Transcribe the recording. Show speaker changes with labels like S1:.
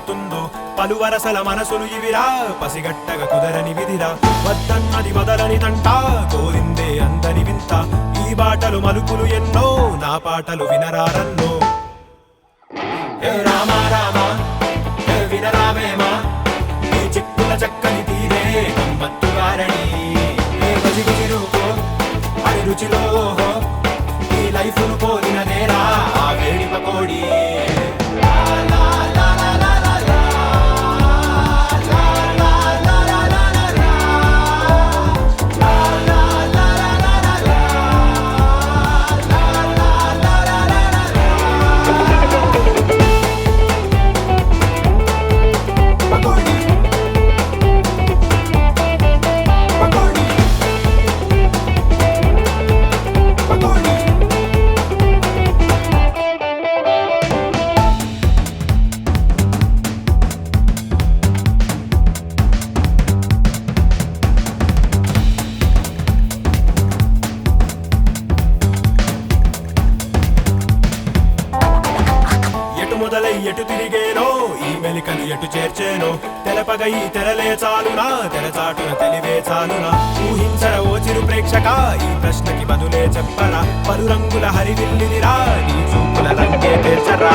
S1: జరుగుతుందో పలువరసల మనసులు ఇవిరా పసిగట్టగ కుదరని విధిరా వద్దన్నది వదలని తంట కోరిందే అందని వింత ఈ బాటలు మలుపులు ఎన్నో నా పాటలు వినరారన్నో ఏ రామ రామ ఏ వినరామేమా ఈ చిక్కుల చక్కని తీరే గమ్మత్తు వారణి ఏ గజిగుజి రూపో అది రుచిలో ఈ లైఫ్ను పోలినదేరా ఆ వేడి పకోడి మొదలై ఎటు తిరిగేనో ఈ మెలికలు ఎటు చేర్చేనో తెలపగ ఈ తెరలే చాలునా తెరచాటున తెలివే చాలునా ఊహించర ఓ చిరు ప్రేక్షక ఈ ప్రశ్నకి బదులే చెప్పరా పలు రంగుల హరివిల్లినిరా నీ చూపుల రంగే పేర్చరా